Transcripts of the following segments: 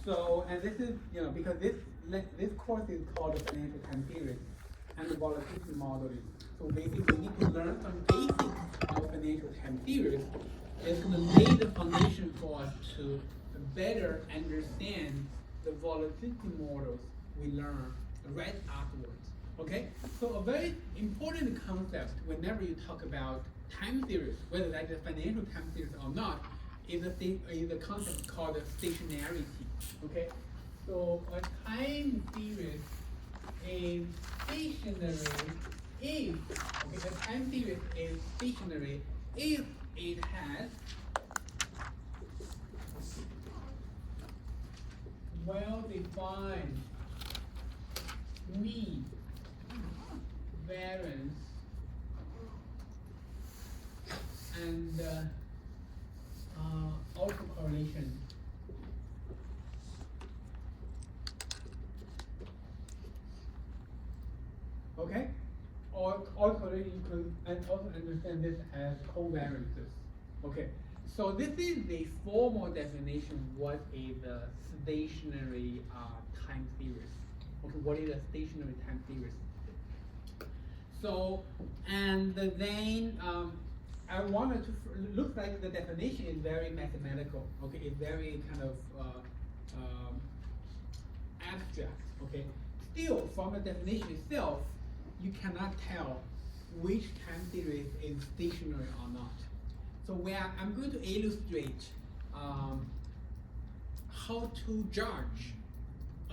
So, and this is, because this course is called the financial time series and the volatility modeling. So basically, we need to learn some basics of financial time series. It's going to lay the foundation for us to better understand the volatility models we learn right afterwards. Okay? So a very important concept whenever you talk about time series, whether that is financial time series or not, is a concept called stationarity. Okay? So a time series is stationary if, okay, a time series is stationary if it has well-defined mean variance and autocorrelation. Okay? Autocorrelation, you can also understand this as covariances. Okay? So this is the formal definition what is a stationary time series. Okay, what is a stationary time series? So, and then I wanted to, looks like the definition is very mathematical, okay, it's very kind of abstract, okay. Still, from the definition itself, you cannot tell which time series is stationary or not. So where I'm going to illustrate how to judge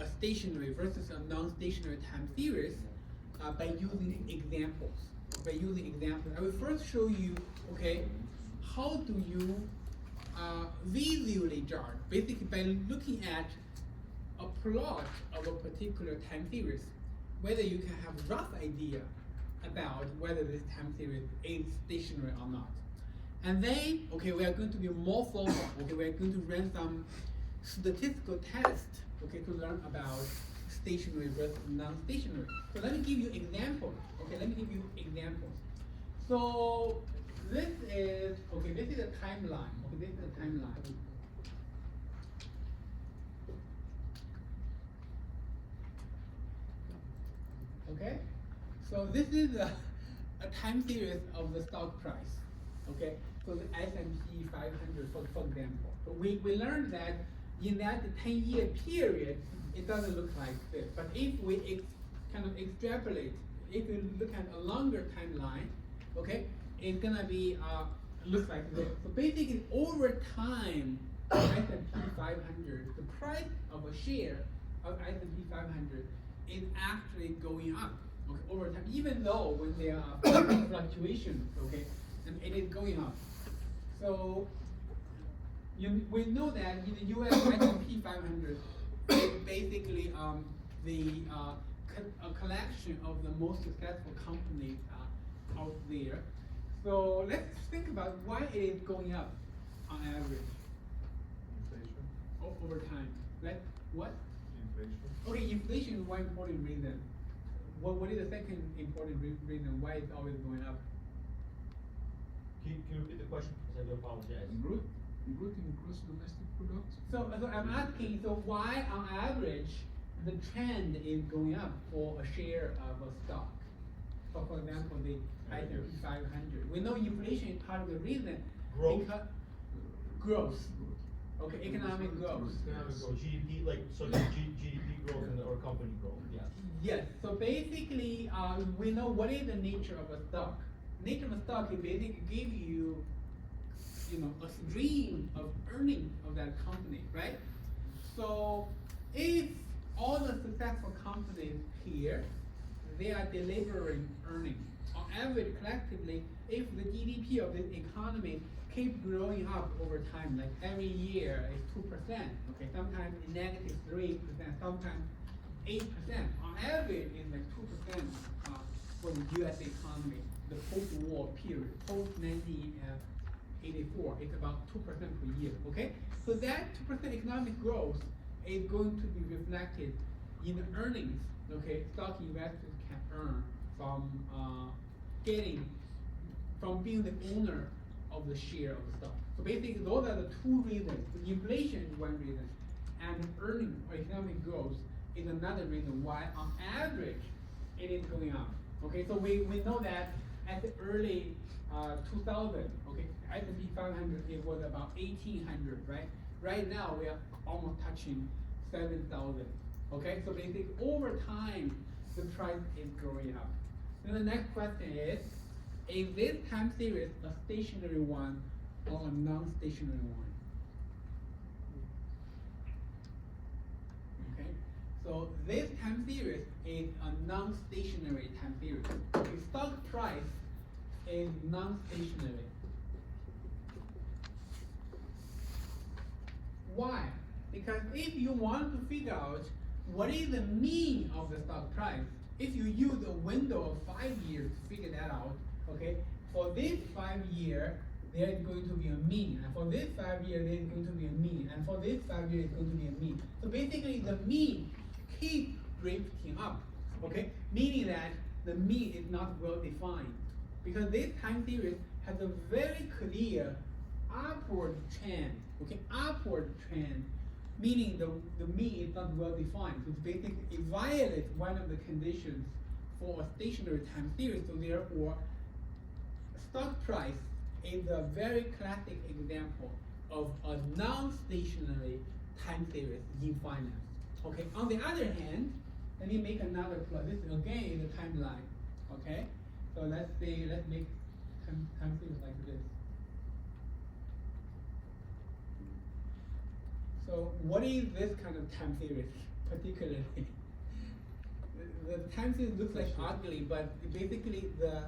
a stationary versus a non-stationary time series by using examples. I will first show you, okay, how do you visually judge, basically by looking at a plot of a particular time series, whether you can have a rough idea about whether this time series is stationary or not. And then, okay, we are going to be more formal. Okay, we are going to run some statistical tests, okay, to learn about stationary versus non-stationary. So let me give you examples. Okay, let me give you examples. So this is a timeline. Okay, this is a timeline. Okay, so this is a time series of the stock price. Okay, so the S&P 500, for example. So we learned that in that 10-year period, it doesn't look like this. But if we kind of extrapolate, if you look at a longer timeline, okay, it's gonna be look like this. So basically, over time, S&P 500, the price of a share of S&P 500 is actually going up, okay, over time, even though when there are fluctuations, okay, and it is going up. So we know that in the U.S. S&P 500 is basically a collection of the most successful companies out there. So let's think about why it is going up on average. Inflation. Over time. Like what? Inflation. Okay, inflation is one important reason. What is the second important reason why it's always going up? Can you repeat the question? Because I do apologize. Growth in gross domestic product. So I'm asking, so why on average the trend is going up for a share of a stock? So for example, the S&P 500. We know inflation is part of the reason. Growth. Because growth. Okay, economic growth. Economic growth, GDP, like, so GDP growth or company growth, yes. Yes, so basically, we know what is the nature of a stock. Nature of a stock is basically give you, a stream of earning of that company, right? So if all the successful companies here, they are delivering earnings. On average, collectively, if the GDP of this economy keeps growing up over time, like every year is 2%, okay, sometimes negative 3%, sometimes 8%. On average, it's like 2% for the U.S. economy, the post-war period, post-1984, it's about 2% per year, okay? So that 2% economic growth is going to be reflected in the earnings, okay, stock investors can earn from being the owner of the share of the stock. So basically, those are the two reasons. Inflation is one reason, and earning or economic growth is another reason why on average it is going up. Okay, so we know that at the early 2000, okay, S&P 500 it was about 1800, right? Right now we are almost touching 7,000. Okay, so basically over time the price is growing up. Then the next question is this time series a stationary one or a non-stationary one? Okay, so this time series is a non-stationary time series. The stock price is non-stationary. Why? Because if you want to figure out what is the mean of the stock price, if you use a window of 5 years to figure that out, okay, for this 5 year, there is going to be a mean, and for this 5 year, there is going to be a mean, and for this 5 year, it's going to be a mean. So basically, the mean keeps drifting up, okay, meaning that the mean is not well defined, because this time series has a very clear upward trend, okay, upward trend, meaning the mean is not well defined. So basically it violates one of the conditions for a stationary time series. So therefore, stock price is a very classic example of a non-stationary time series in finance. Okay. On the other hand, let me make another plot. This again is a timeline. Okay. So let's make time series like this. So what is this kind of time series particularly? The time series looks like ugly, but basically the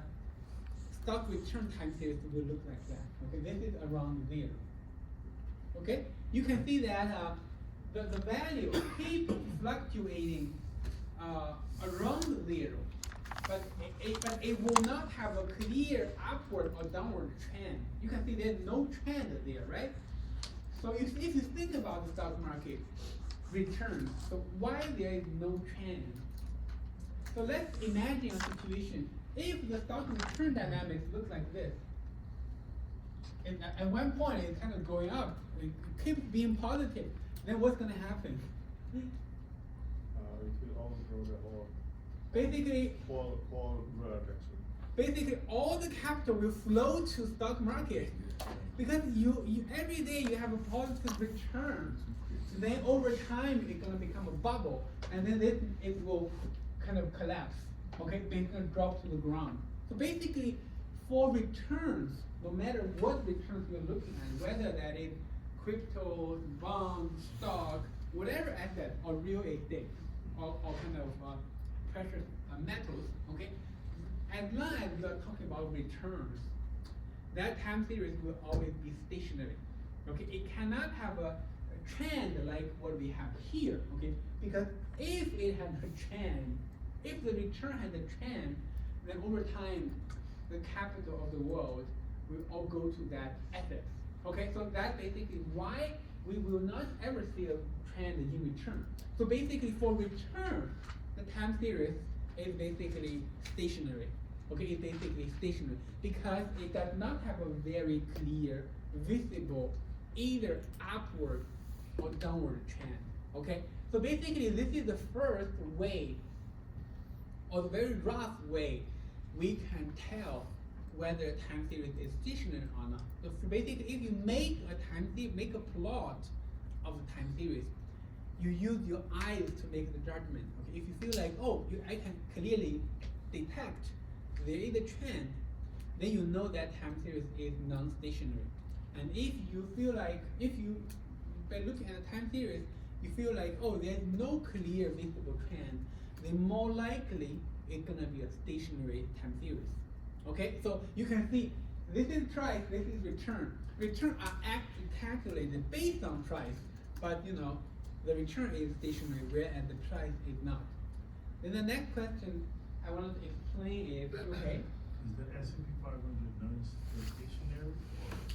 stock return time series will look like that. Okay, this is around 0. Okay, you can see that the value keeps fluctuating around 0, but it will not have a clear upward or downward trend. You can see there's no trend there, right? So if you think about the stock market returns, so why there is no trend? So let's imagine a situation if the stock return dynamics look like this. And at one point it's kind of going up, it keeps being positive. Then what's going to happen? It will all grow the whole. Basically, Whole direction. basically all the capital will flow to stock market. Because you every day you have a positive return, then over time it's gonna become a bubble, and then it will kind of collapse. Okay, it's gonna drop to the ground. So basically, for returns, no matter what returns you're looking at, whether that is crypto, bonds, stock, whatever asset, or real estate, or kind of precious metals. Okay, as long as we are talking about returns, that time series will always be stationary. Okay, it cannot have a trend like what we have here. Okay, because if it had a trend, if the return had a trend, then over time, the capital of the world will all go to that asset. Okay, so that's basically why we will not ever see a trend in return. So basically, for return, the time series is basically stationary. Okay, it's basically stationary because it does not have a very clear, visible, either upward or downward trend. Okay, so basically this is the first way, or the very rough way, we can tell whether a time series is stationary or not. So basically, if you make a plot of a time series, you use your eyes to make the judgment. Okay, if you feel like, oh, I can clearly detect there is a trend, then you know that time series is non-stationary. And if you feel like, by looking at a time series, you feel like, oh, there's no clear visible trend, then more likely it's gonna be a stationary time series. Okay, so you can see this is price, this is return. Return are actually calculated based on price, but the return is stationary, whereas the price is not. Then the next question I want to explain is, okay, Is the S&P 500 non-stationary or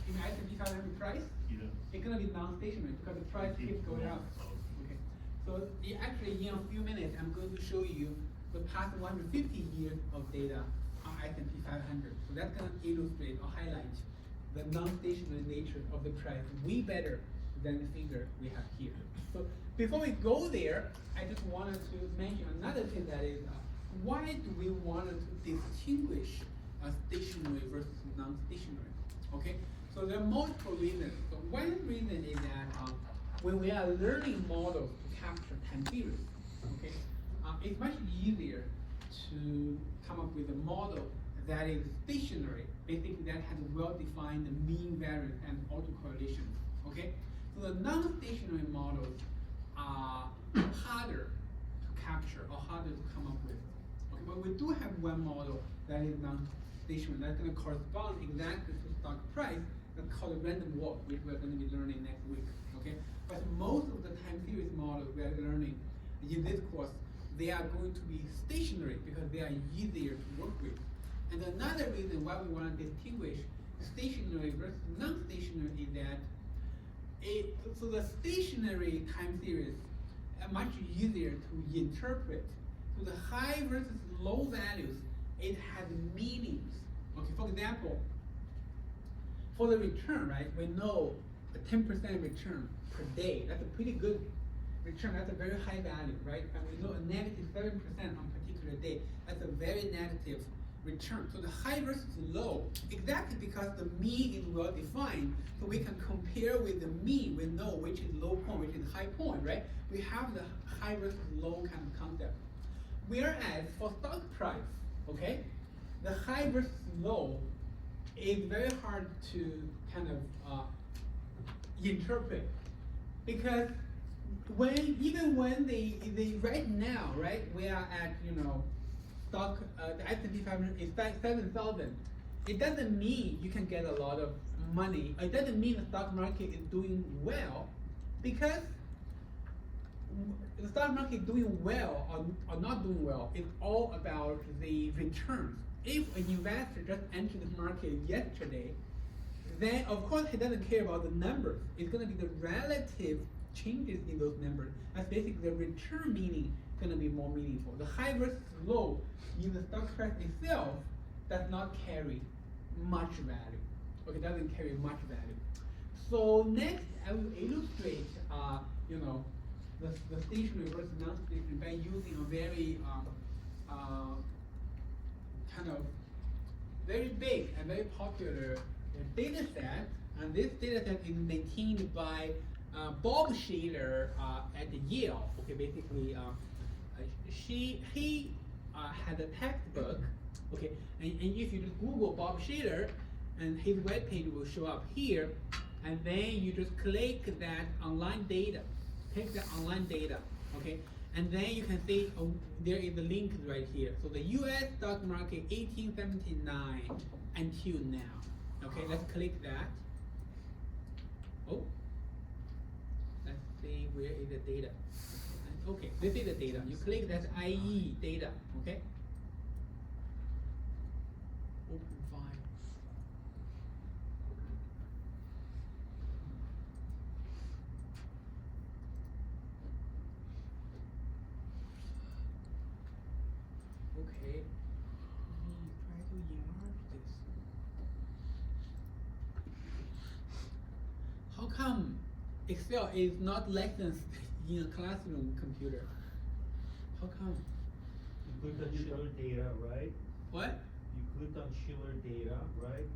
in S&P 500 price, either? it's going to be non-stationary because the price keeps going up. Okay, so actually in a few minutes I'm going to show you the past 150 years of data on S&P 500. So that's going to illustrate or highlight the non-stationary nature of the price way better than the figure we have here. So before we go there, I just wanted to mention another thing, that is, why do we want to distinguish stationary versus non-stationary? Okay, so there are multiple reasons. So one reason is that when we are learning models to capture time series, okay, it's much easier to come up with a model that is stationary, basically that has well-defined mean variance and autocorrelation. Okay, so the non-stationary models are harder to capture or harder to come up with. Okay, but we do have one model that is non-stationary, that's going to correspond exactly to stock price. That's called a random walk, which we're going to be learning next week. Okay, but most of the time series models we are learning in this course, they are going to be stationary because they are easier to work with. And another reason why we want to distinguish stationary versus non-stationary is that so the stationary time series are much easier to interpret. So the high versus low values, it has meanings. Okay, for example, for the return, right, we know a 10% return per day, that's a pretty good return, that's a very high value, right? And we know a negative 7% on a particular day, that's a very negative return. So the high versus low, exactly because the mean is well defined, so we can compare with the mean, we know which is low point, which is high point, right? We have the high versus low kind of concept. Whereas for stock price, okay, the high versus low is very hard to kind of interpret, because even when they right now, right, we are at, stock, the S&P 500 is 7,000. It doesn't mean you can get a lot of money. It doesn't mean the stock market is doing well, because the stock market doing well or not doing well is all about the returns. If an investor just entered the market yesterday, then of course he doesn't care about the numbers. It's going to be the relative changes in those numbers. That's basically the return meaning going to be more meaningful. The high versus low in the stock price itself does not carry much value. Okay, doesn't carry much value. So next, I will illustrate, the stationary versus non-stationary by using a very kind of very big and very popular data set. And this data set is maintained by Bob Shaler at Yale. Okay, basically, he had a textbook. Okay, and if you just Google Bob Shaler, and his webpage will show up here, and then you just click that online data. Take the online data, okay, and then you can see there is a link right here. So the U.S. stock market 1879 until now. Okay, let's click that. Oh, let's see, where is the data? Okay, this is the data. You click that IE data. Okay. Open file. Okay. Try to enlarge this. How come Excel is not licensed in a classroom computer? How come? You clicked on Schiller data, right? What? You clicked on Schiller data, right?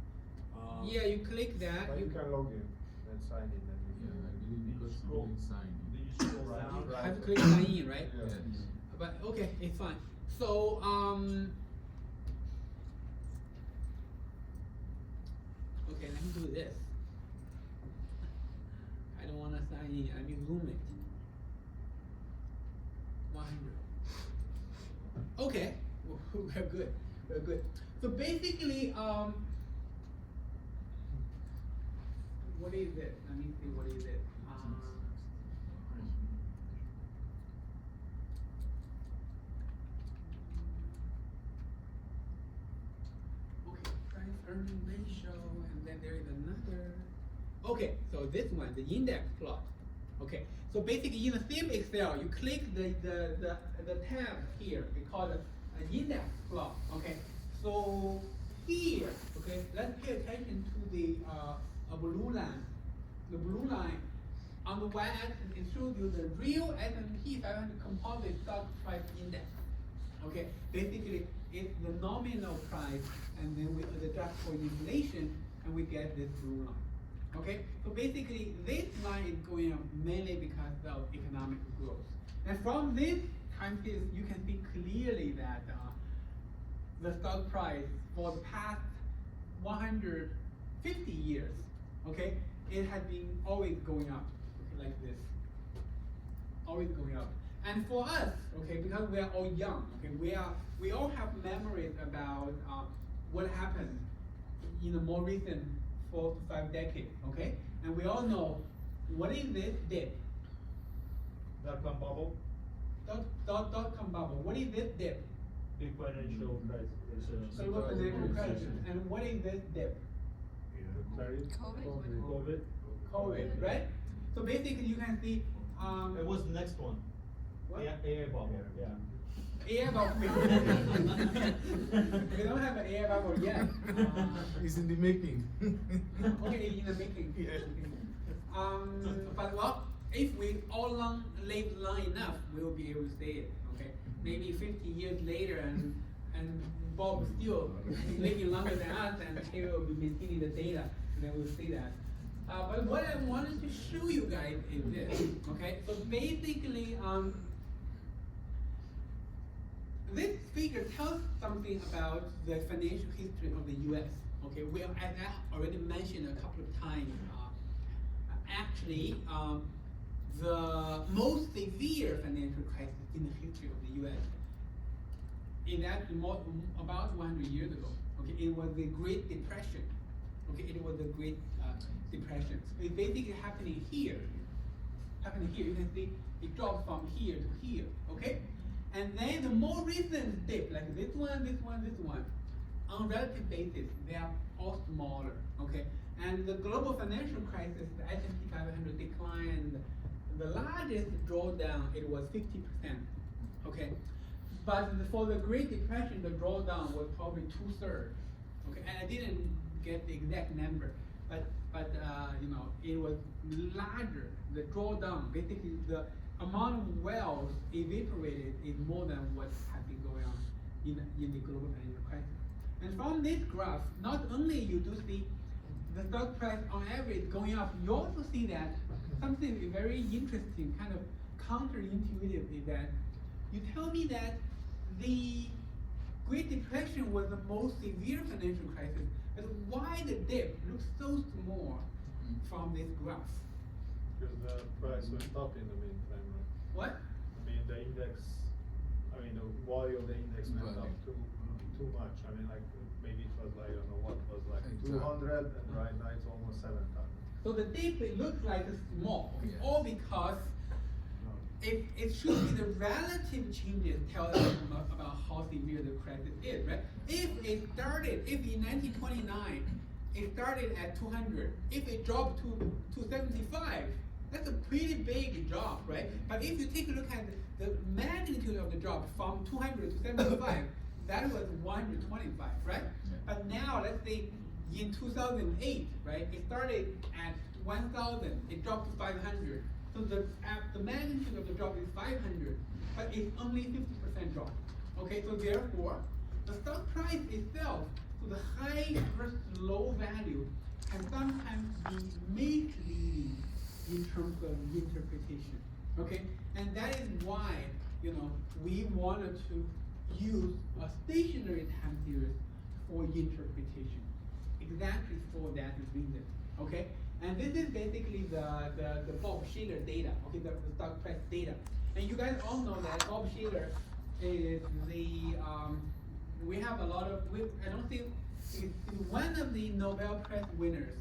Yeah, you click that. But you can log in and sign in, and you Yeah, can. I believe because you didn't sign. Then you scroll down. You have to click sign in, right? Yeah. Yes. But okay, it's fine. So okay, let me do this. I don't want to sign in. I mean, zoom it. 100. Okay, we're good. We're good. So basically, what is it? Let me see. What is it? Okay, price earning ratio, and then there is another. Okay, so this one, the index plot. Okay, so basically in the same Excel, you click the tab here. We call it an index plot. Okay, so here, okay, let's pay attention to the blue line. The blue line on the y-axis, it shows you the real S&P 500 composite stock price index. Okay, basically, it's the nominal price, and then we adjust for inflation, and we get this blue line. Okay, so basically, this line is going up mainly because of economic growth. And from this time series, you can see clearly that the stock price for the past 150 years, okay, it has been always going up, okay, like this, always going up. And for us, okay, because we are all young, okay, we all have memories about what happened in the more recent 4 to 5 decades, okay, and we all know what is this dip? Dot-com bubble, Dot-com bubble. What is this dip? big financial crisis. Global financial crisis. And what is this dip? COVID. COVID, right? So basically, you can see. It was the next one. What? AI bubble, yeah. Air bubble. We don't have an air bubble yet. It's in the making. Okay, in the making. But well, if we all live long enough, we will be able to see it. Okay, maybe 50 years later, and Bob still living longer than us, and he will be missing the data, and then we'll see that. But what I wanted to show you guys is this. Okay, so basically, this figure tells something about the financial history of the U.S. Okay, well, as I already mentioned a couple of times, actually, the most severe financial crisis in the history of the U.S. is actually about 100 years ago. Okay, it was the Great Depression. Okay, it was the Great Depression. So it's basically happening here. You can see it drops from here to here. Okay. And then the more recent dip, like this one, on relative basis, they are all smaller, okay? And the global financial crisis, the S&P 500 declined, the largest drawdown, it was 50%, okay? But for the Great Depression, the drawdown was probably 2/3, okay? And I didn't get the exact number, but you know, it was larger. The drawdown, basically the amount of wealth evaporated is more than what has been going on in the global financial crisis. And from this graph, not only you do see the stock price on average going up, you also see that something very interesting, kind of counterintuitive, is that you tell me that the Great Depression was the most severe financial crisis, but why the dip looks so small from this graph? Because the price went up in the meantime, right? What? I mean, the index, the value of the index went up too much. I mean, like, maybe it was like, I don't know what was like, 200, and right now it's almost 700. So the dip, it looks like small, okay? All because it should be the relative changes tell us about how severe the crisis is, right? If in 1929, it started at 200, if it dropped to 75, that's a pretty big drop, right? But if you take a look at the magnitude of the drop from 200 to 75, that was 125, right? Yeah. But now, let's say in 2008, right, it started at 1,000, it dropped to 500. So the magnitude of the drop is 500, but it's only 50% drop. Okay, so therefore, the stock price itself, so the high versus low value, can sometimes be misleading in terms of interpretation. Okay, and that is why, you know, we wanted to use a stationary time series for interpretation, exactly for that reason. Okay, and this is basically the Bob Shiller data. Okay, the stock price data, and you guys all know that Bob Shiller is the we have a lot of I don't think he's one of the Nobel Prize winners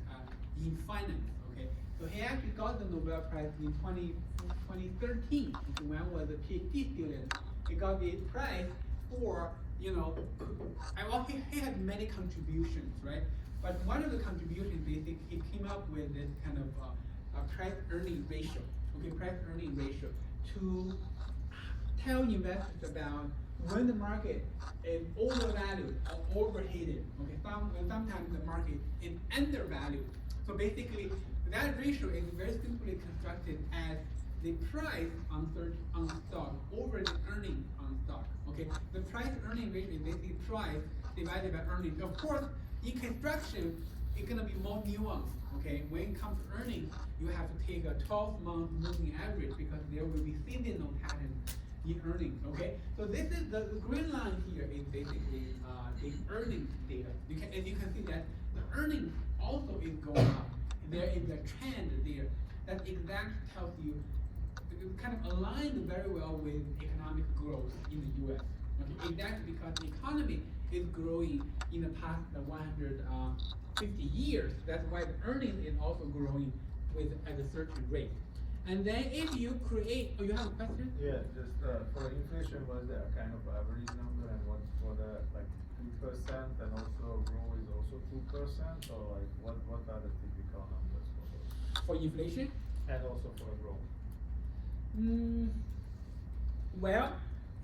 in finance. Okay, so he actually got the Nobel Prize in 2013 when he was a PhD student. He got the prize for, you know, he had many contributions, right? But one of the contributions, basically, he came up with this kind of price-earning ratio, okay, price-earning ratio, to tell investors about when the market is overvalued or overheated, okay, sometimes the market is undervalued. So basically, that ratio is very simply constructed as the price on stock over the earning on stock. Okay, the price earning ratio is basically price divided by earnings. Of course, in construction, it's gonna be more nuanced. Okay, when it comes to earnings, you have to take a 12-month moving average because there will be seasonal pattern in earnings. Okay, so this is the green line here is basically the earnings data. As you can see that the earnings also is going up. There is a trend there that exactly tells you, it kind of aligned very well with economic growth in the U.S. Okay, exactly because the economy is growing in the past 150 years. That's why the earnings is also growing at a certain rate. And then if you create, oh, you have a question? Yeah, just for inflation, was there a kind of average number, and what for the like 2%, and also growth is also 2%, or like what are the typical numbers for those? For inflation? And also for the growth. Well,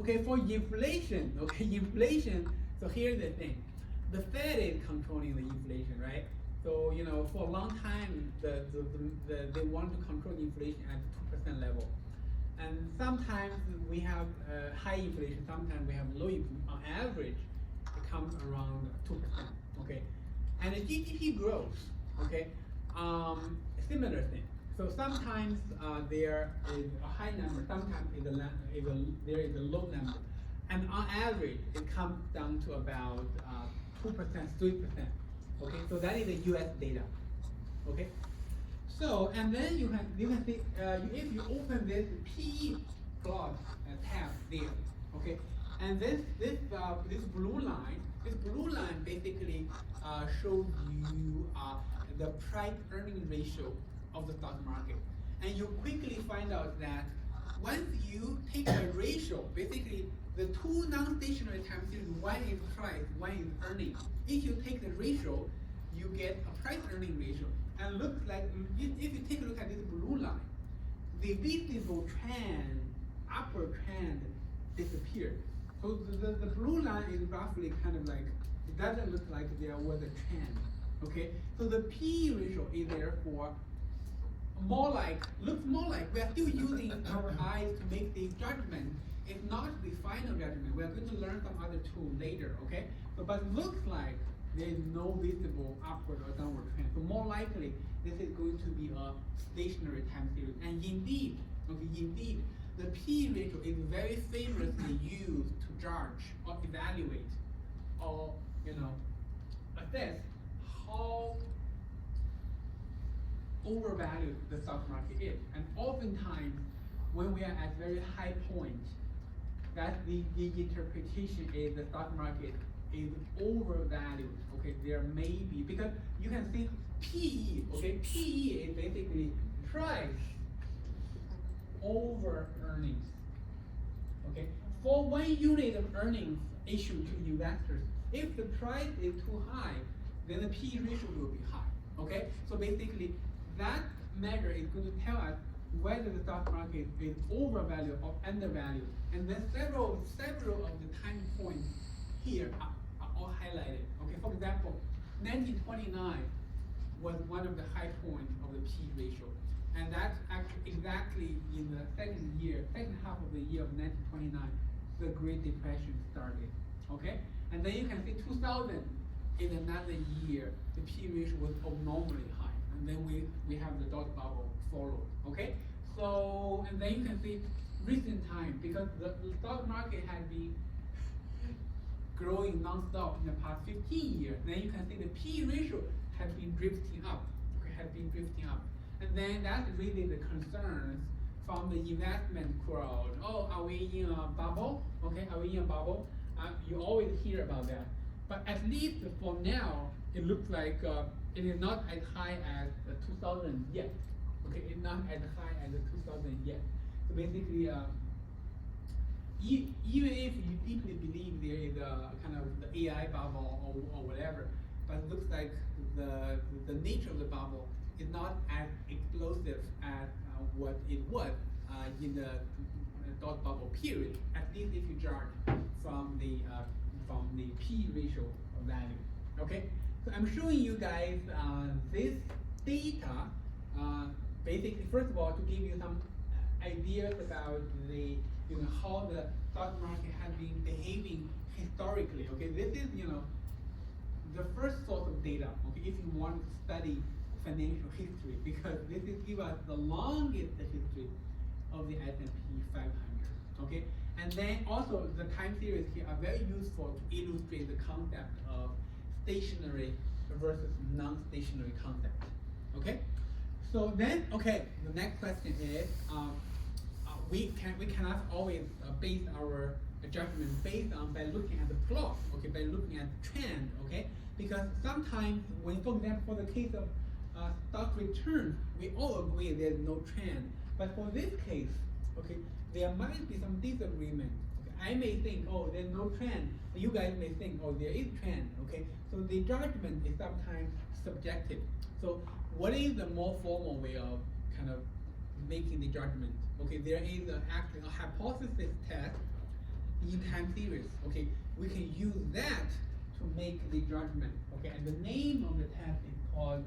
okay, for inflation, so here's the thing. The Fed is controlling the inflation, right? So, for a long time, they want to control inflation at the 2% level. And sometimes we have high inflation, sometimes we have low inflation. On average, it comes around 2%, okay? And the GDP growth, okay, similar thing. So sometimes there is a high number, sometimes there is a low number. And on average, it comes down to about 2%, 3%. Okay, so that is the US data. Okay? So, and then you can see, if you open this PE plot tab there, okay, and this blue line basically shows you the price earning ratio of the stock market. And you quickly find out that once you take the ratio, basically the two non-stationary time series, one is price, one is earning. If you take the ratio, you get a price earning ratio. And looks like, if you take a look at this blue line, the visible trend, upward trend disappeared. So the blue line is roughly kind of like, it doesn't look like there was a trend, okay? So the P ratio is therefore looks more like, we are still using our eyes to make the judgment. It's not the final judgment. We are going to learn some other tool later, okay? So, but it looks like there is no visible upward or downward trend. So more likely, this is going to be a stationary time series. And indeed, the P ratio is very famously used to judge or evaluate or, assess how overvalued the stock market is. And oftentimes, when we are at very high point, that's the interpretation is the stock market is overvalued. Okay, there may be, because you can see PE, okay, PE is basically price over earnings. Okay, for 1 unit of earnings issued to investors, if the price is too high, then the PE ratio will be high. Okay, so basically that measure is going to tell us whether the stock market is overvalued or undervalued. And then several of the time points here are all highlighted. Okay, for example, 1929 was one of the high points of the P ratio. And that's actually exactly in the second half of the year of 1929, the Great Depression started. Okay? And then you can see 2000 is another year, the P ratio was abnormally high. And then we have the dot bubble followed. Okay? So, and then you can see recent time, because the stock market has been growing non-stop in the past 15 years. Then you can see the P ratio has been drifting up. Okay, has been drifting up. And then that's really the concerns from the investment crowd. Oh, are we in a bubble? Okay, are we in a bubble? You always hear about that. But at least for now, it looks like it is not as high as 2000 yet. Okay, it's not as high as 2000 yet. So basically, even if you deeply believe there is a kind of the AI bubble or whatever, but it looks like the nature of the bubble is not as explosive as what it was in the dot bubble period. At least if you judge from the P ratio value. Okay, so I'm showing you guys this data basically, first of all, to give you some ideas about the, how the stock market has been behaving historically. Okay, this is, the first source of data. Okay, if you want to study financial history, because this is give us the longest history of the S&P 500. Okay, and then also the time series here are very useful to illustrate the concept of stationary versus non-stationary concept. Okay, so then the next question is we cannot always base our judgment based on by looking at the plot. Okay, by looking at the trend. Okay, because sometimes when, for example, for the case of stock return, we all agree there's no trend. But for this case, okay, there might be some disagreement. Okay? I may think, oh, there's no trend. You guys may think, oh, there is trend. Okay, so the judgment is sometimes subjective. So what is the more formal way of kind of making the judgment? Okay, there is actually a hypothesis test in time series. Okay, we can use that to make the judgment. Okay, and the name of the test is called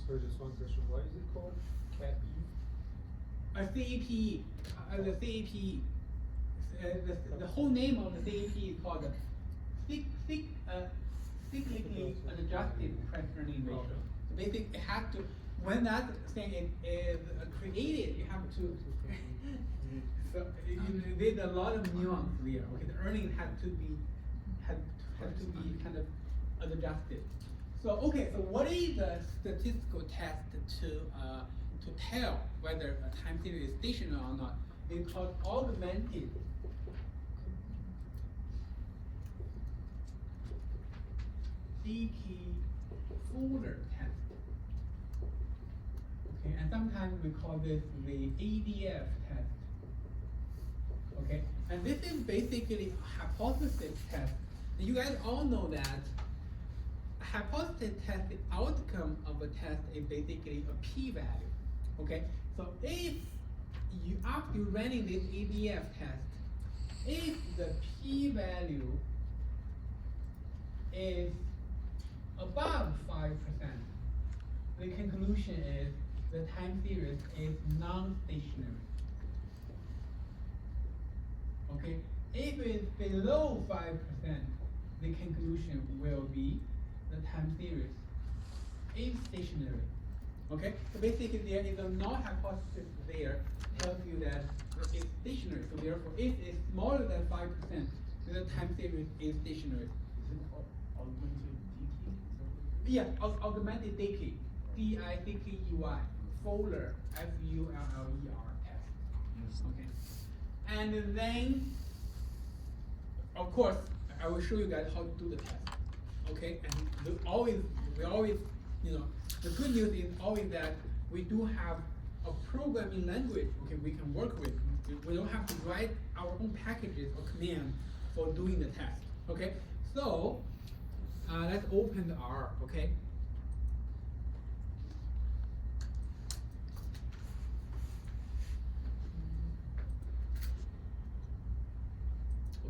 So just one question, what is it called? CAPE, the CAPE, the whole name of the CAPE is called cyclically adjusted price earning ratio. Okay. So basically, it has to, when that thing is created, you have to. So there's a lot of nuance there. Okay, the earnings have to be kind of adjusted. So so what is the statistical test to tell whether a time series is stationary or not? It's called augmented Dickey Fuller test. Okay, and sometimes we call this the ADF test. Okay, and this is basically a hypothesis test. And you guys all know that a hypothesis test, the outcome of a test is basically a p-value. Okay, so if you, after running this ADF test, if the p-value is above 5%, the conclusion is the time series is non-stationary. Okay, if it's below 5%, the conclusion will be the time series is stationary. Okay, so basically there is a null hypothesis there tells you that it's stationary. So therefore, if it's smaller than 5%, then the time series is stationary. Is it augmented Dickey? Yeah, augmented Dickey, D-I-C-K-E-Y, Fuller, F-U-L-L-E-R test. Yes. Okay, and then, of course, I will show you guys how to do the test. Okay, and we always, the good news is always that we do have a programming language. Okay, we can work with. We don't have to write our own packages or commands for doing the test. Okay, so let's open the R. Okay.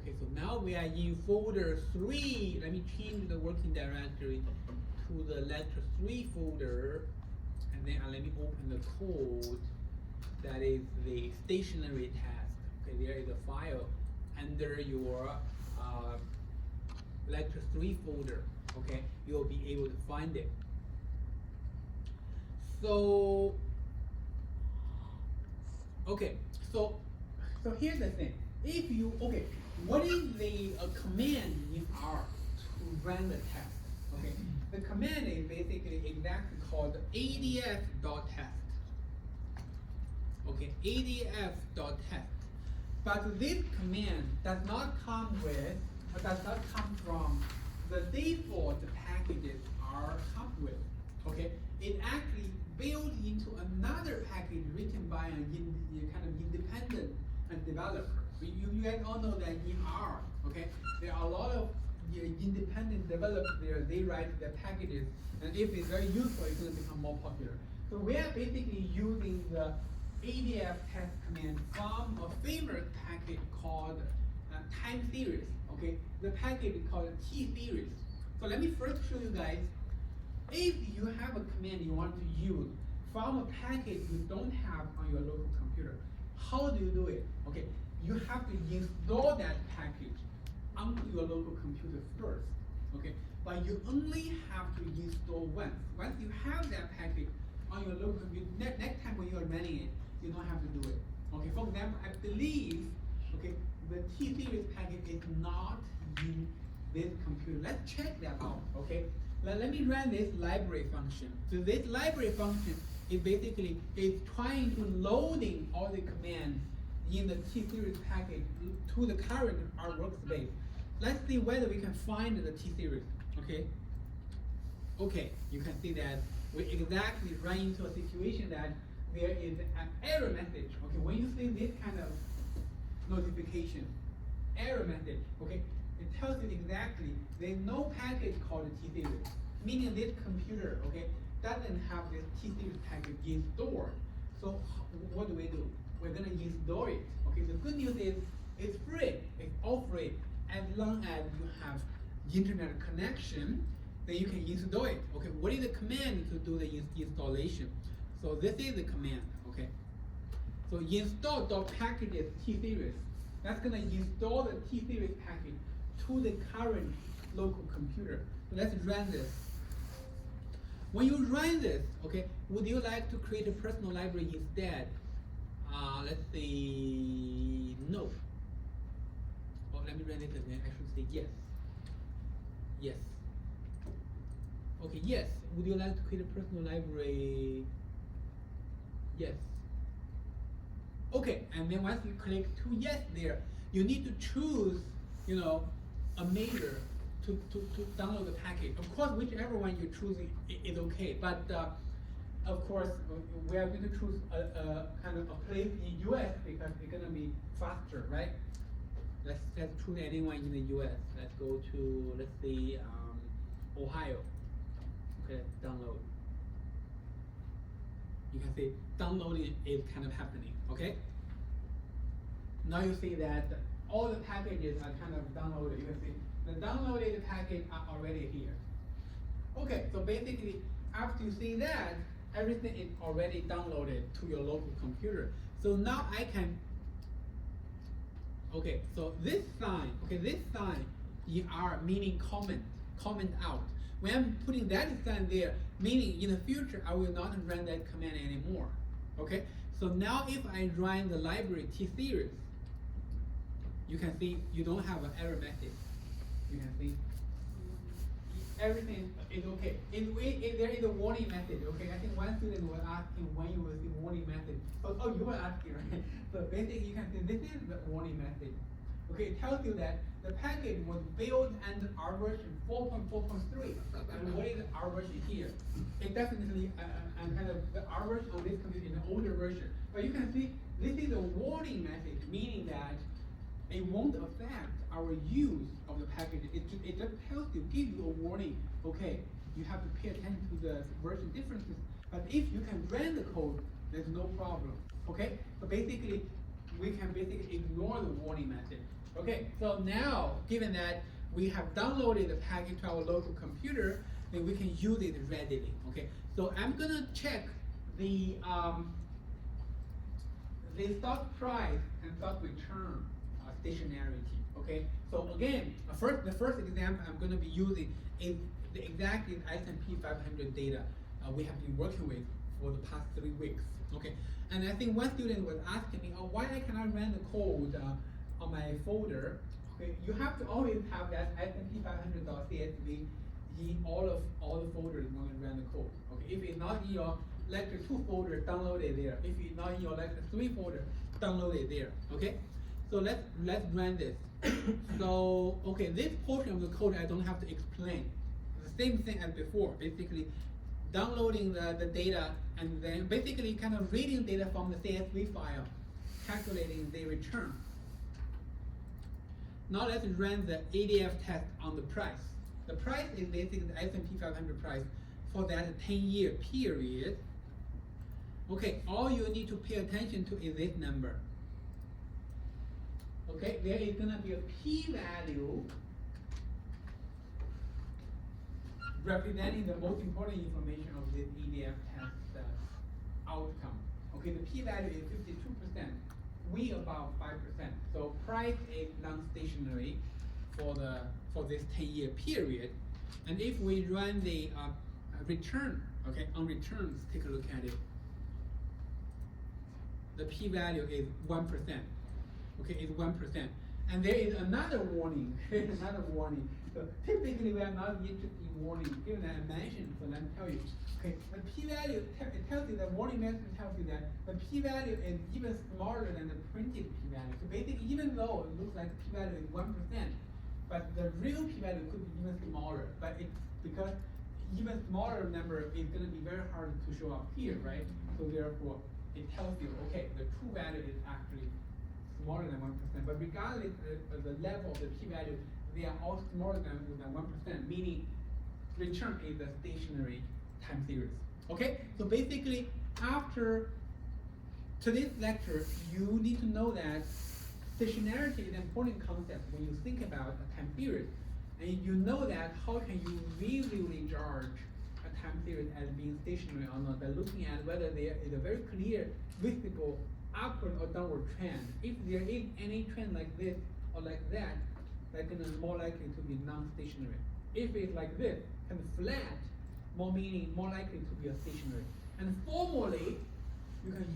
Okay, so now we are in folder 3. Let me change the working directory to the letter 3 folder, and then let me open the code that is the stationary test. Okay, there is a file under your letter 3 folder. Okay, you'll be able to find it. So, okay, so here's the thing. If you, what is the command in R to run the test? Okay, the command is basically exactly called ADF.test. Okay, ADF.test. But this command does not come with, or does not come from the default packages R come with. Okay, it actually built into another package written by a kind of independent developer. You guys all know that in R, okay, there are a lot of independent developers there. They write the packages, and if it's very useful, it's going to become more popular. So we are basically using the ADF test command from a favorite package called time series. Okay, the package is called T series. So let me first show you guys. If you have a command you want to use from a package you don't have on your local computer, how do you do it? Okay, you have to install that package onto your local computer first. Okay, but you only have to install once. Once you have that package on your local computer, next time when you are running it, you don't have to do it. Okay, for example, I believe, okay, the T-series package is not in this computer. Let's check that out, okay? Let me run this library function. So this library function is basically trying to loading all the commands in the T-series package to the current our workspace. Let's see whether we can find the T-series, okay? Okay, you can see that we exactly run into a situation that there is an error message. Okay, when you see this kind of notification, error message, okay, it tells you exactly there's no package called T-series, meaning this computer, okay, doesn't have this T-series package installed. So what do? We're gonna install it. Okay, the good news is it's free, it's all free, as long as you have internet connection, then you can install it. Okay, what is the command to do the installation? So this is the command, okay? So install.packages T-series. That's gonna install the T-series package to the current local computer. So let's run this. When you run this, okay, would you like to create a personal library instead? Let's say no. Oh, let me run it again. I should say yes. Yes. Okay, yes. Would you like to create a personal library? Yes. Okay, and then once you click to yes there, you need to choose, you know, a major to download the package. Of course, whichever one you choose is okay, but of course, we are going to choose a kind of a place in US because it's gonna be faster, right? Let's choose anyone in the US. Let's go to, let's say, Ohio. Okay, download. You can see downloading is kind of happening, okay? Now you see that all the packages are kind of downloaded. You can see the downloaded package are already here. Okay, so basically after you see that, everything is already downloaded to your local computer. So now I can, okay, so this sign, in R meaning comment out. When I'm putting that sign there, meaning in the future I will not run that command anymore. Okay, so now if I run the library T-series, you can see you don't have an error message. You can see everything is okay. There is a warning message. Okay, I think one student was asking when you will see warning message. Oh, you were asking, right? So basically, you can see this is the warning message. Okay, it tells you that the package was built under our version 4.4.3. And what is our version here? It definitely kind of the our version on this computer is an older version. But you can see this is a warning message, meaning that it won't affect our use of the package. It just tells you, gives you a warning. Okay, you have to pay attention to the version differences. But if you can run the code, there's no problem. Okay, so basically, we can basically ignore the warning message. Okay, so now, given that we have downloaded the package to our local computer, then we can use it readily. Okay, so I'm gonna check the stock price and stock return stationarity. Okay, so again, the first example I'm gonna be using is the exact S&P 500 data we have been working with for the past 3 weeks. Okay, and I think one student was asking me, oh, why I cannot run the code on my folder? Okay, you have to always have that S&P 500.csv in all the folders when you run the code. Okay, if it's not in your lecture 2 folder, download it there. If it's not in your lecture 3 folder, download it there. Okay, so let's run this. So okay, this portion of the code I don't have to explain. The same thing as before, basically downloading the data and then basically kind of reading data from the CSV file, calculating the return. Now let's run the ADF test on the price. The price is basically the S&P 500 price for that 10-year period. Okay, all you need to pay attention to is this number. okay, there is gonna be a p-value representing the most important information of this EDF test outcome. Okay, the p-value is 52%, we about 5%. So price is non-stationary for this 10-year period. And if we run the return, okay, on returns, take a look at it. The p-value is 1%. Okay, it's 1%. And there is another warning. There's another warning. So typically we are not interested in warning, given that I mentioned, so let me tell you. Okay, the p-value, it tells you, the warning message tells you that the p-value is even smaller than the printed p-value. So basically, even though it looks like the p-value is 1%, but the real p-value could be even smaller. But it's because even smaller number is going to be very hard to show up here, right? So therefore, it tells you, okay, the true value is actually smaller than 1%. But regardless of the level of the p-value, they are all smaller than 1%, meaning return is a stationary time series. Okay, so basically, after today's lecture, you need to know that stationarity is an important concept when you think about a time series. And you know that how can you visually judge a time series as being stationary or not by looking at whether there is a very clear, visible upward or downward trend. If there is any trend like this or like that, that's gonna more likely to be non-stationary. If it's like this, kind of flat, more likely to be a stationary. And formally, you can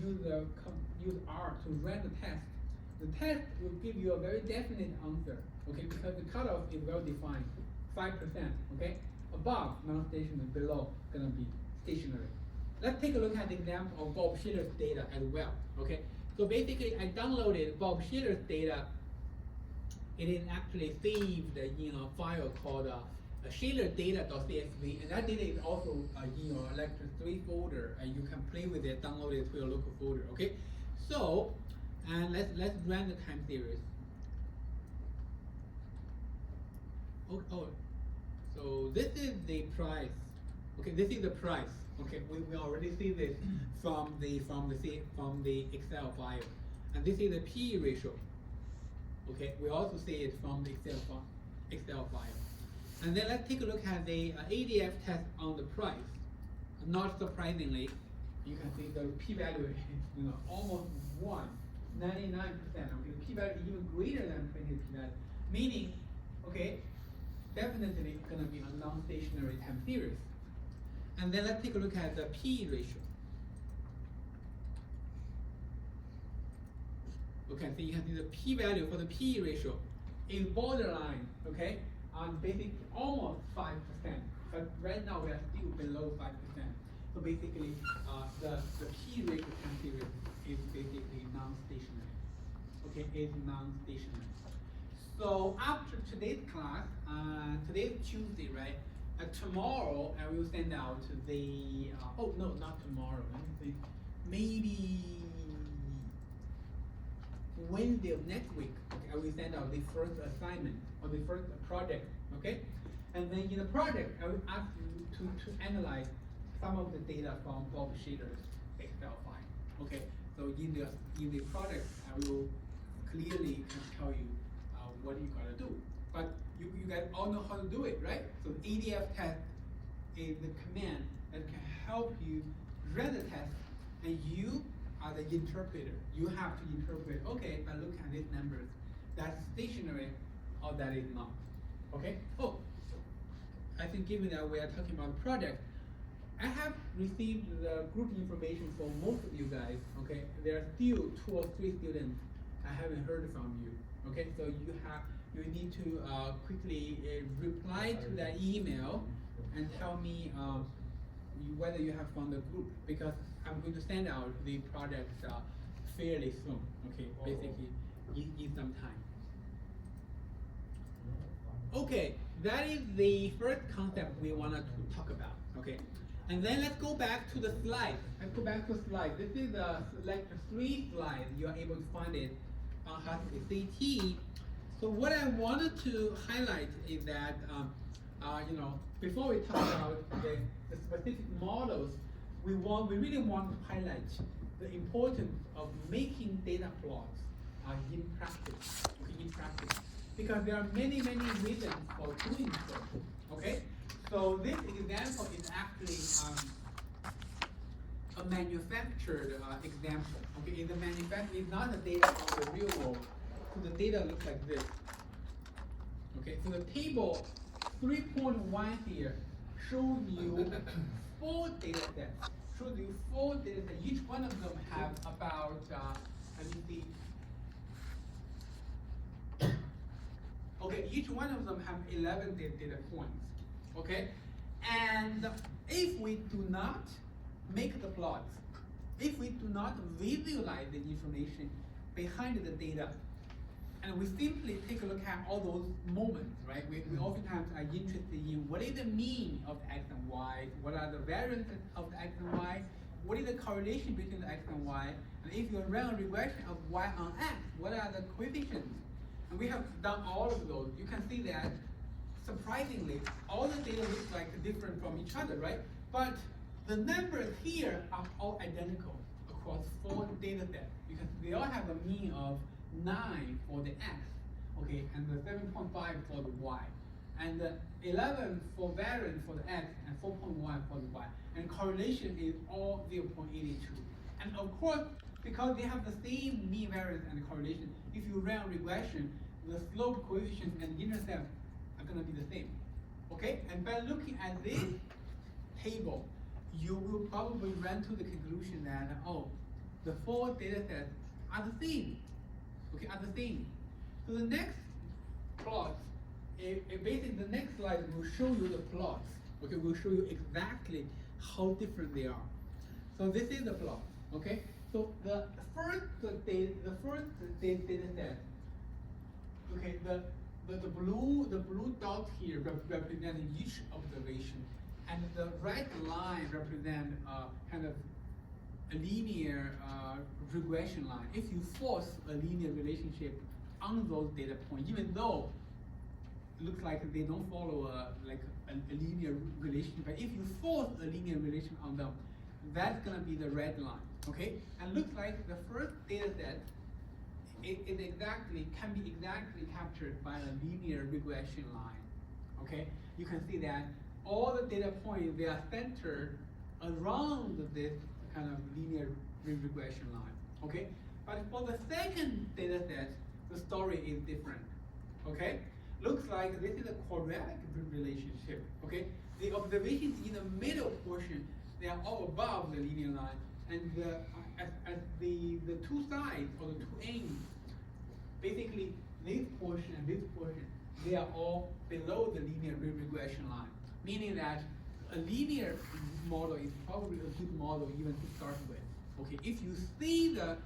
use R to run the test. The test will give you a very definite answer, okay, because the cutoff is well defined, 5%, okay? Above, non-stationary, below, gonna be stationary. Let's take a look at the example of Bob Shiller's data as well, okay? So basically, I downloaded Bob Shiller's data. It is actually saved in a file called shillerdata.csv, and that data is also in your lecture 3 folder, and you can play with it, download it to your local folder, okay? So, and let's run the time series. So this is the price. Okay, this is the price. Okay, we already see this from the Excel file, and this is the P ratio. Okay, we also see it from the Excel file. And then let's take a look at the ADF test on the price. Not surprisingly, you can see the p-value is almost 1, 99%. Okay, the p-value is even greater than printed p-value, meaning, okay, definitely it's going to be a non-stationary time series. And then let's take a look at the P ratio. Okay, so you can see the p-value for the P ratio is borderline, okay, on basically almost 5%. But right now we are still below 5%. So basically, the P ratio time series is basically non-stationary. Okay, is non-stationary. So after today's class, today's Tuesday, right? Tomorrow I will send out the, oh no, not tomorrow, let me think, maybe Wednesday of next week, okay, I will send out the first assignment or the first project, okay? And then in the project, I will ask you to analyze some of the data from Bob Shiller's Excel file, okay? So in the project, I will clearly tell you what you gotta do. But you guys all know how to do it, right? So the ADF test is the command that can help you run the test, and you are the interpreter. You have to interpret, okay, if I look at these numbers, that's stationary or that is not, okay? Oh, I think given that we are talking about the project, I have received the group information for most of you guys, okay? There are still 2 or 3 students I haven't heard from you, okay? So you need to quickly reply to that email and tell me whether you have found the group, because I'm going to send out the projects fairly soon, okay? Basically, in some time. Okay, that is the first concept we wanted to talk about, okay? And then let's go back to the slide. Let's go back to the slide. This is the lecture 3 slide. You are able to find it on HSCT. So what I wanted to highlight is that, before we talk about the specific models, we really want to highlight the importance of making data plots in practice. Okay, in practice, because there are many reasons for doing so. Okay, so this example is actually a manufactured example. Okay, in the manufacturer, it's not the data of the real world. So the data looks like this. Okay, so the table 3.1 here shows you 4 data sets. Shows you 4 data sets. Each one of them have about let me see. Okay, each one of them have 11 data points. Okay, and if we do not make the plots, if we do not visualize the information behind the data, and we simply take a look at all those moments, right? We oftentimes are interested in what is the mean of X and Y, what are the variances of the X and Y, what is the correlation between the X and Y, and if you run a regression of Y on X, what are the coefficients? And we have done all of those. You can see that, surprisingly, all the data looks like different from each other, right? But the numbers here are all identical across 4 data sets, because they all have a mean of 9 for the X, okay, and the 7.5 for the Y, and the 11 for variance for the X, and 4.1 for the Y, and correlation is all 0.82. And of course, because they have the same mean variance and correlation, if you run regression, the slope coefficient and intercept are going to be the same, okay? And by looking at this table, you will probably run to the conclusion that, oh, the 4 data sets are the same. Okay, are the same. So the next plot, basically the next slide will show you the plots. Okay, we'll show you exactly how different they are. So this is the plot. Okay, so the first data set. Okay, the blue dot here represent each observation, and the red line represent kind of a linear regression line. If you force a linear relationship on those data points, even though it looks like they don't follow a linear relationship, but if you force a linear relation on them, that's gonna be the red line. Okay, and looks like the first data set can be exactly captured by a linear regression line. Okay, you can see that all the data points, they are centered around this kind of linear regression line. Okay, but for the second data set, the story is different. Okay, looks like this is a quadratic relationship. Okay, the observations in the middle portion, they are all above the linear line, and the 2 sides or the 2 ends, basically this portion and this portion, they are all below the linear regression line, meaning that a linear model is probably a good model even to start with. Okay, if you see the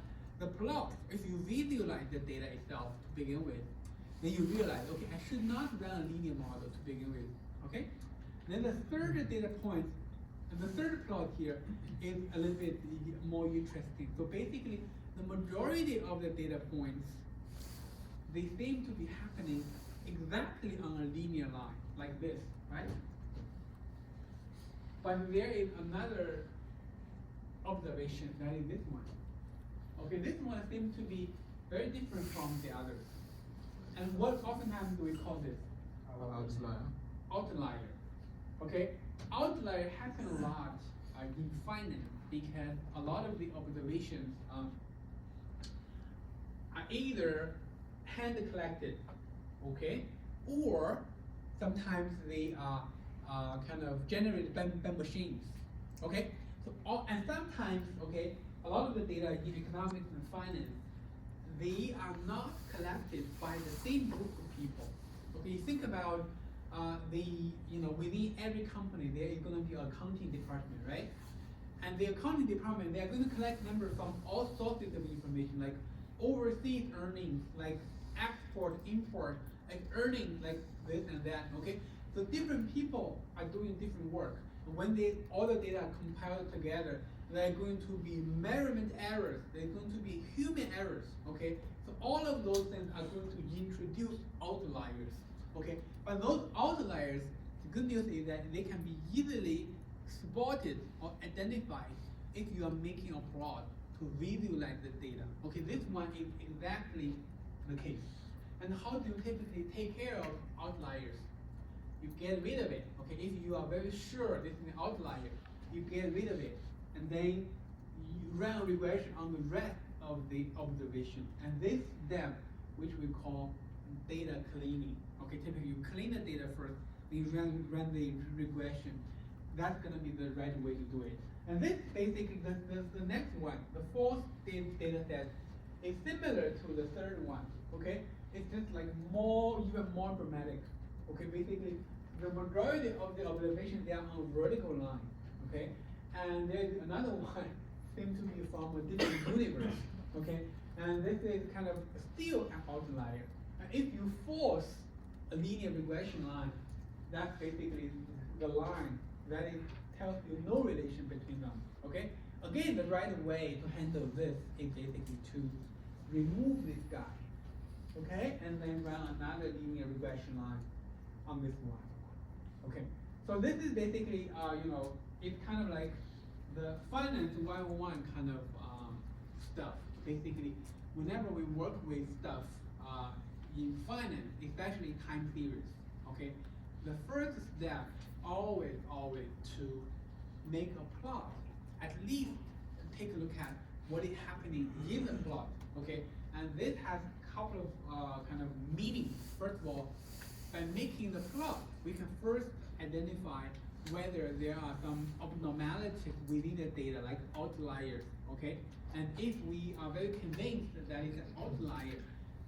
plot, if you visualize the data itself to begin with, then you realize, okay, I should not run a linear model to begin with. Okay, then the third data point, and the third plot here is a little bit more interesting. So basically, the majority of the data points, they seem to be happening exactly on a linear line, like this, right? But there is another observation, that is this one. Okay, this one seems to be very different from the others. And what oftentimes do we call this? Outlier. Outlier. Okay, outlier happen a lot in finance, because a lot of the observations are either hand collected, okay, or sometimes they are kind of generated by machines, okay. So and sometimes, okay, a lot of the data in economics and finance, they are not collected by the same group of people. Okay, you think about within every company there is going to be an accounting department, right? And the accounting department, they are going to collect numbers from all sources of information, like overseas earnings, like export, import, like earnings, like this and that. Okay, so different people are doing different work. When all the data are compiled together, there are going to be measurement errors. There are going to be human errors. Okay, so all of those things are going to introduce outliers. Okay, but those outliers, the good news is that they can be easily spotted or identified if you are making a plot to visualize the data. Okay, this one is exactly the case. And how do you typically take care of outliers? You get rid of it. Okay, if you are very sure this is an outlier, you get rid of it, and then you run a regression on the rest of the observation. And this step, which we call data cleaning. Okay, typically you clean the data first, then you run the regression. That's gonna be the right way to do it. And this basically the next one, the fourth data set, is similar to the third one. Okay, it's just like even more dramatic. Okay, basically the majority of the observations they are on a vertical line. Okay, and there's another one seems to be from a different universe. Okay, and this is kind of still an outlier. And if you force a linear regression line, that's basically the line that is, tells you no relation between them. Okay, again, the right way to handle this is basically to remove this guy. Okay, and then run another linear regression line on this one. Okay, so this is basically, it's kind of like the finance 101 kind of stuff. Basically, whenever we work with stuff in finance, especially time series, okay, the first step always to make a plot, at least to take a look at what is happening in the plot, okay, and this has a couple of kind of meanings. First of all, by making the plot, we can first identify whether there are some abnormalities within the data, like outliers, okay? And if we are very convinced that it's an outlier,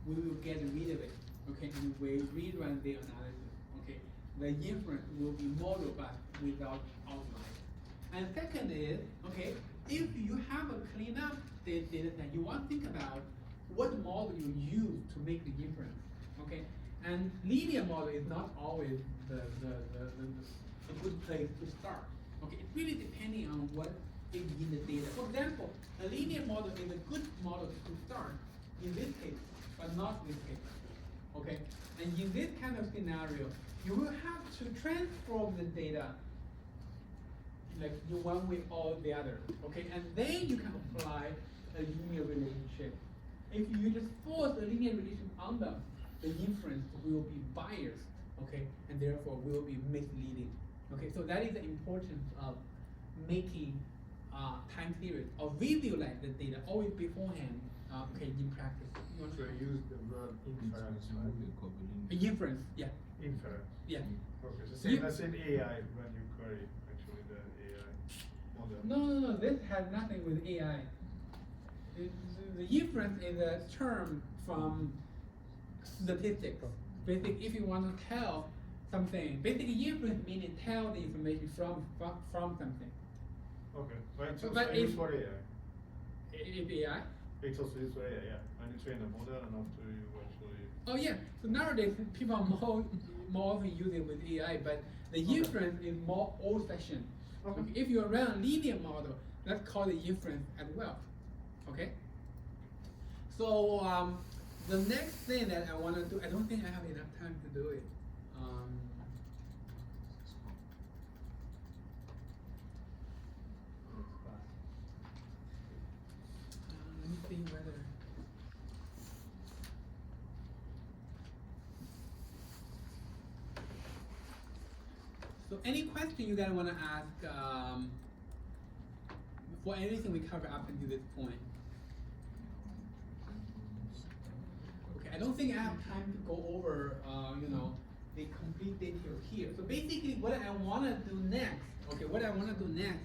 we will get rid of it, okay? And we rerun the analysis, okay? The inference will be more robust without outliers. And second is, okay, if you have a cleanup data set, you want to think about what model you use to make the inference, okay? And linear model is not always a good place to start. Okay, it's really depending on what is in the data. For example, a linear model is a good model to start in this case, but not this case. Okay, and in this kind of scenario, you will have to transform the data like in one way or the other. Okay, and then you can apply a linear relationship. If you just force a linear relation on them, the inference will be biased, okay, and therefore will be misleading. Okay, so that is the importance of making time series or visualize the data always beforehand, okay, in practice. So you use the word inference, right? Inference, yeah. Inference. Yeah. Okay, so same as in AI when you query actually the AI model. No, this has nothing with AI. The inference is a term from statistics. Basically, if you want to tell something, basically inference meaning tell the information from something. Okay, right. So But it's if- for AI. If AI? It's also used for AI, yeah. When you train a model and after you actually. Oh yeah. So nowadays people are more often use it with AI, but the inference is more old-fashioned. Okay. If you run a linear model, that's called the inference as well. Okay. So the next thing that I want to do, I don't think I have enough time to do it. Let me think whether. So any question you guys want to ask for anything we cover up until this point? Okay, I don't think I have time to go over, the complete detail here. So basically, what I want to do next,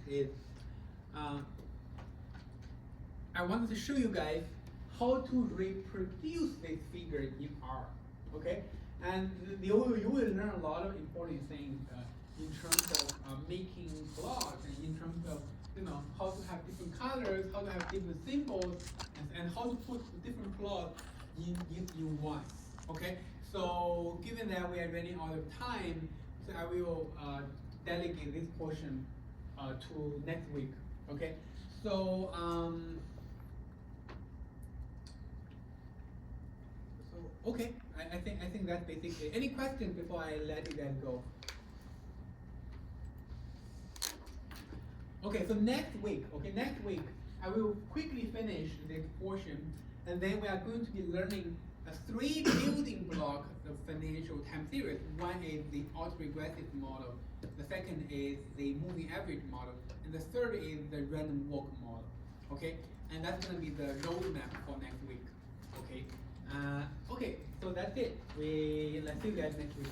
is, I wanted to show you guys how to reproduce this figure in R. Okay, and you will learn a lot of important things in terms of making plots, and in terms of how to have different colors, how to have different symbols, and how to put different plots in one. Okay, so given that we are running out of time, so I will delegate this portion to next week. Okay, so okay, I think that's basically. Any questions before I let you guys go? Okay, so next week, I will quickly finish this portion, and then we are going to be learning 3 building blocks of financial time series. One is the autoregressive model, the second is the moving average model, and the third is the random walk model. Okay, and that's gonna be the roadmap for next week. Okay, okay, so that's it. Let's see you guys next week.